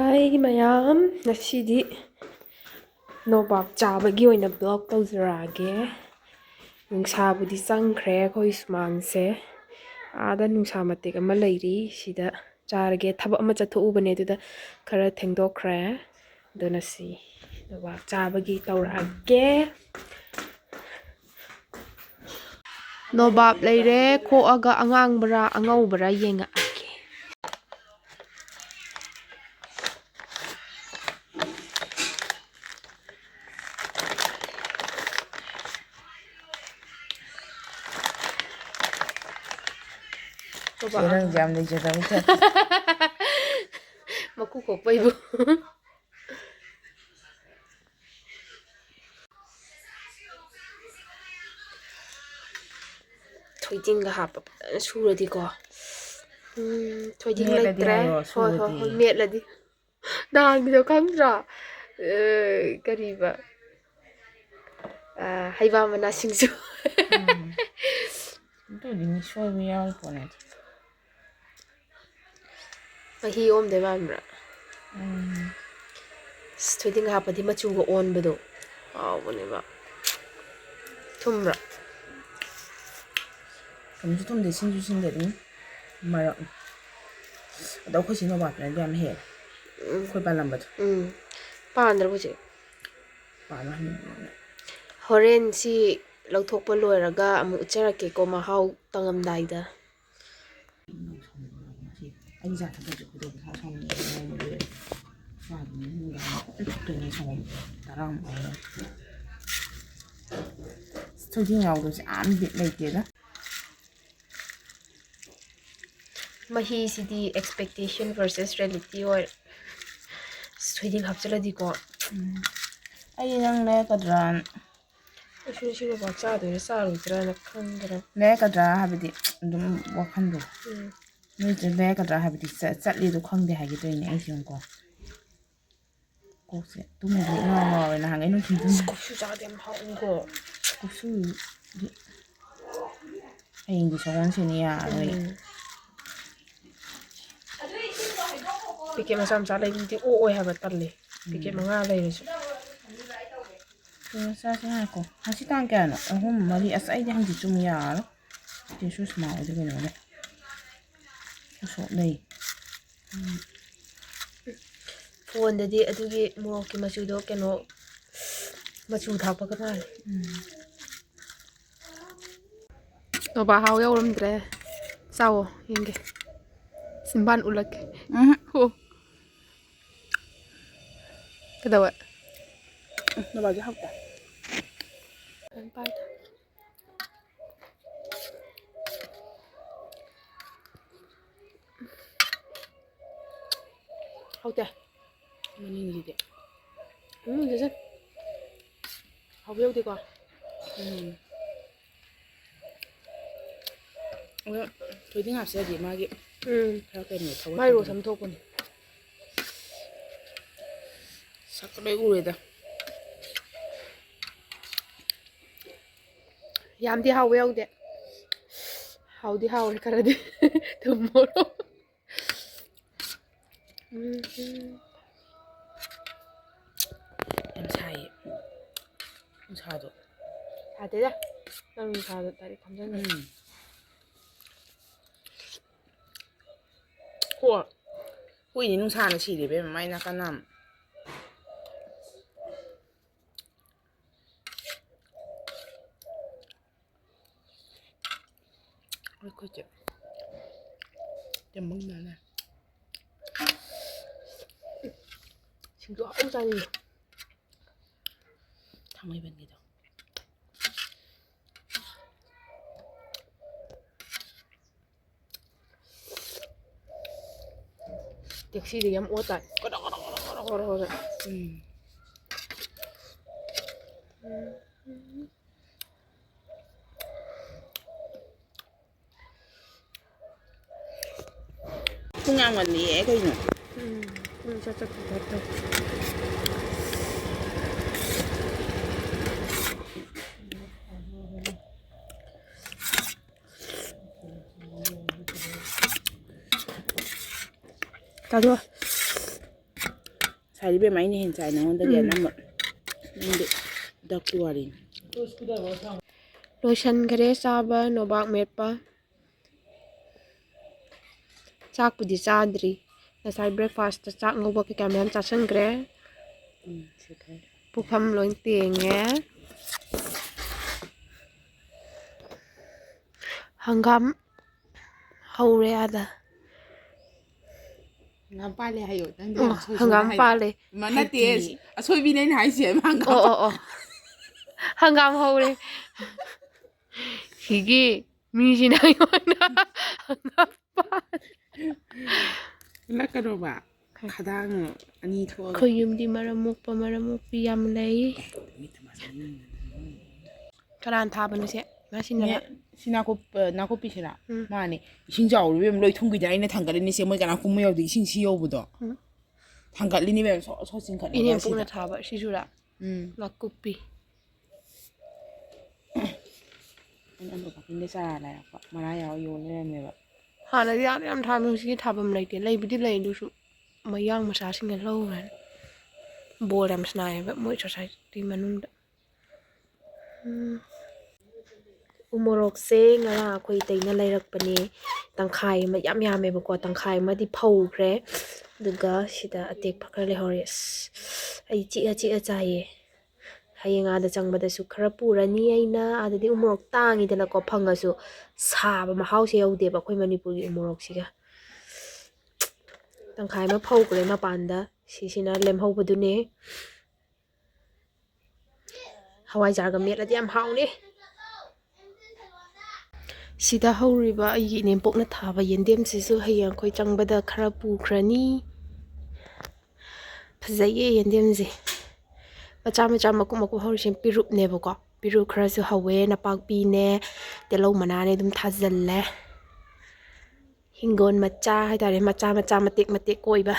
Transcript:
Hi mayam, nasidi Nobap chabagi oina vlog tawzarage. Nungsabudi changkhre khoi sumangse. Ada nungsa matek ama leiri sida charage thabak ama chathuubane aduda khara thengdokkhre. Aduna si Nobap chabagi tawrage. Nobap leire khoaga angangbara angaubara yenga. Serang jam di cerita itu. Maku kopa ibu. Thoiding ga hapa suradi ko. Thoiding like tre. Hoi met ladi. Dang do khamra. Kariba. Haiba mana singsu. Itu ini soal biar ponet. Mahi om de mamra. Thoiding ga hapa di machu go on bedo. Bone ba. Tumra. Kamu tuh tum desin jusin deh marah. Ada aku sih Nobap nanti am head. Kau palam betul. Pandra buje. Palam. Horen si lauthokpa loiraga amu ucharake ko mahau tangamdaida. Anh già thật sự được thao xong rồi và những cái từ ngày xong đã làm rồi thôi thì nhau rồi sẽ ăn việc này kia đó Mahi city expectation versus reality or sweating hapchaladi ko anh đang lấy cái drone actually she was cha de sa ru tra na khandra lấy cái drone hay bị đúng quá khăn rồi nếu chỉ lấy cái drone hay bị chặt đi được không để hay cái tôi này anh chịu qua cô sẽ tôi mình thấy ngon rồi là hàng ấy nó chỉ tôi cô su cha dem ha ngo cô su anh đi sống trên nhà rồi pike masam cha lai ti o oi ha ba talle pike manga lai ru sa sa ko hasi tang kya no hom mari asai de hangi chum ya ti su small de no ne so nei phone da di adugi mo ki machu do keno machu thapa ka mal no ba haw yawrum dre sawo yenge simban ulak ho kadawa nó bao giờ học ta bye hậu tè mình gì vậy thế chứ hậu yêu thì còn tôi tiếng học sẽ gì mà vậy theo cái này thấu mai rồi sắm thô còn sắc cái đấy ui ta yam thì hậu yêu đấy hậu thì hậu cái này đi thơm mồ em xài rồi 다 되자 나는 다 다리 감자는 ủa ui nhìn nông sản nó chỉ để bên máy nó can nằm ôi coi chợ chấm mắm này 지금도 아우 짜니 thằng ấy bên kia đâu 역시 되게 오다 거라 그냥 원리 애가 있노 저쪽 됐다 다 좋아 ꯉꯁꯥꯏꯗꯤ ꯕꯦꯝꯃ ꯑꯩꯅ ꯍꯦꯟꯅ ꯆꯥꯏ ꯅꯉꯣꯟꯗꯒꯤ ꯑꯅꯝꯕ ꯅꯪꯗꯤ ꯗꯛꯀꯤ ꯋꯥꯔꯤꯅꯤ ꯂꯣꯏꯁꯟꯈꯔꯦ ꯆꯥꯕ ꯅꯣꯕꯥꯞ ꯃꯦꯠꯄ ꯆꯥꯛꯄꯨꯗꯤ ꯆꯥꯗ꯭ꯔꯤ ꯉꯁꯥꯏ ꯕ꯭ꯔꯦꯛꯐꯥꯁꯇ ꯆꯥꯛ ꯉꯧꯕ ꯀꯩꯀꯥ ꯃꯌꯥꯝ ꯆꯥꯁꯤꯟꯈ꯭ꯔꯦ ꯄꯨꯈꯝ ꯂꯣꯏ ꯇꯦꯡꯉꯦ ꯍꯪꯒꯥꯝ ꯍꯧꯔꯦ ꯑꯥꯗ ꯍꯪꯒꯥꯝ ꯄꯥꯜꯂꯦ ꯍꯥꯏꯌꯣ ꯅꯪꯗꯤ ꯑꯣ ꯌꯥꯝ ꯁꯣꯏ ꯁꯣꯏꯅ ꯍꯪꯒꯥꯝ ꯍꯥꯏ ꯄꯥꯜꯂꯦ ꯅꯠꯇꯦ ꯍꯩꯇꯤꯌꯦ ꯑꯁꯣꯏꯕꯤꯅꯦ ꯑꯩꯅ ꯍꯥꯏꯁꯦ ꯍꯪꯒꯥꯝ ꯑꯣ ꯍꯪꯒꯥꯝ ꯍꯧꯔꯦ ꯁꯤꯒꯤ ꯃꯤꯁꯤꯅ ꯑꯩꯉꯣꯟꯗ ꯍꯪꯒꯥꯝ ꯂꯛꯀꯅꯣꯕ ꯈꯗꯥꯡ ꯑꯅꯤ ꯊꯣꯛꯑꯒ ꯑꯩꯈꯣꯏ ꯌꯨꯝꯗꯤ ꯃꯔꯝ ꯃꯣꯛꯄꯤ ꯌꯥꯝ ꯂꯩ ꯀꯅꯥꯅ ꯊꯥꯕꯅꯣ ꯁꯦ ꯉꯥꯁꯤꯟꯅꯔꯥ ꯁꯤ ꯅꯥꯀꯨꯞꯄꯤꯁꯤꯔꯥ ꯎꯝ ꯃꯥꯅꯦ ꯏꯁꯤꯡ ꯆꯥꯎꯔꯨꯕ ꯑꯃ ꯂꯣꯏ ꯊꯨꯝꯈꯤꯗꯅ ꯑꯩꯅ ꯊꯥꯡꯒꯠꯂꯤꯅꯤꯁꯦ ꯃꯣꯏ ꯀꯅꯥ ꯀꯨꯝꯕ ꯌꯧꯗꯦ ꯏꯁꯤꯡ ꯁꯤ ꯌꯧꯕꯗꯣ ꯊꯥꯡꯒꯠꯂꯤꯅꯤ ꯃꯌꯥꯝ ꯁꯣ ꯆꯤꯡꯈꯠꯂꯒ ꯏꯅꯦꯝꯄꯣꯛꯅ ꯁꯤꯗ ꯊꯥꯕ ꯁꯤꯁꯨꯔꯥ ꯅꯥꯀꯨꯞꯄꯤ ꯑꯩꯅ ꯑꯟꯗ꯭ꯔꯣ ꯄꯥꯔꯀꯤꯡꯗ ꯆꯥꯔ ꯂꯩꯔꯛꯄ ꯃꯔꯥ ꯌꯥꯎꯔ ꯌꯣꯟ ꯂꯩꯔꯝꯃꯦꯕ ꯍꯥꯟꯅꯗꯤ ꯌꯥꯝ ꯊꯥꯕꯅꯤ ꯍꯧꯖꯤꯛꯇꯤ ꯊꯥꯐꯝ ꯂꯩꯇꯦ ꯂꯩꯕꯨꯗꯤ ꯂꯩ ꯑꯗꯨꯁꯨ ꯃꯌꯥꯡ ꯃꯆꯥꯁꯤꯡꯅ ꯂꯧꯈ꯭ꯔꯅꯤ ꯕꯣꯜ ꯌꯥꯝ ꯁꯥꯟꯅꯩꯌꯦꯕ ꯃꯣꯏ ꯁꯣꯁꯥꯏꯇꯤ ꯃꯅꯨꯡꯗ ꯎꯃꯣꯔꯣꯛꯁꯦ ꯉꯔꯥꯡ ꯑꯩꯈꯣꯏ ꯏꯇꯩꯅ ꯂꯩꯔꯛꯄꯅꯦ ꯇꯪꯈꯥꯏ ꯑꯃ ꯌꯥꯝ ꯌꯥꯝꯃꯦꯕꯀꯣ ꯇꯪꯈꯥꯏ ꯑꯃꯗꯤ ꯐꯧꯈ꯭ꯔꯦ ꯑꯗꯨꯒ ꯁꯤꯗ ꯑꯇꯦꯛꯄ ꯈꯔ ꯂꯩꯍꯧꯔꯦ ꯑꯩ ꯆꯤꯛꯑ ꯆꯥꯏꯌꯦ ꯍꯌꯦꯡ ꯑꯥꯗ ꯆꯪꯕꯗꯁꯨ ꯈꯔ ꯄꯨꯔꯅꯤ ꯑꯩꯅ ꯑꯥꯗꯗꯤ ꯎꯃꯣꯔꯣꯛ ꯇꯥꯡꯉꯤꯗꯅꯀꯣ ꯐꯪꯉꯁꯨ ꯁꯥꯕ ꯃꯍꯥꯎꯁꯦ ꯌꯧꯗꯦꯕ ꯑꯩꯈꯣꯏ ꯃꯅꯤꯄꯨꯔꯒꯤ ꯎꯃꯣꯔꯣꯛꯁꯤꯒ ꯇꯪꯈꯥꯏ ꯑꯃ ꯐꯧꯈ꯭ꯔꯦ ꯃꯄꯥꯟꯗ ꯁꯤꯁꯤꯅ ꯂꯦꯝꯍꯧꯕꯗꯨꯅꯦ ꯍꯋꯥꯏꯖꯥꯔꯒ ꯃꯦꯠꯂꯗꯤ ꯌꯥꯝ ꯍꯥꯎꯅꯤ ꯁꯤꯗ ꯍꯧꯔꯤꯕ ꯑꯩꯒꯤ ꯏꯅꯦꯝꯄꯣꯛꯅ ꯊꯥꯕ ꯌꯦꯟꯗꯦꯝꯁꯤꯁꯨ ꯍꯌꯦꯡ ꯑꯩꯈꯣꯏ ꯆꯪꯕꯗ ꯈꯔ ꯄꯨꯈ꯭ꯔꯅꯤ ꯐꯖꯩꯌꯦ ꯌꯦꯟꯗꯦꯝꯁꯦ ꯃꯆꯥ ꯃꯀꯨꯞ ꯍꯧꯔꯤꯁꯦ ꯄꯤꯔꯨꯞꯅꯦꯕꯀꯣ ꯄꯤꯔꯨꯞ ꯈꯔꯁꯨ ꯍꯧꯋꯦ ꯅꯄꯥꯛꯄꯤꯅꯦ ꯇꯤꯜꯍꯧ ꯃꯅꯥꯅꯦ ꯑꯗꯨꯝ ꯊꯥꯖꯤꯜꯂꯦ ꯍꯤꯡꯒꯣꯜ ꯃꯆꯥ ꯍꯥꯏꯇꯥꯔꯦ ꯃꯆꯥ ꯃꯇꯦꯛ ꯀꯣꯏꯕ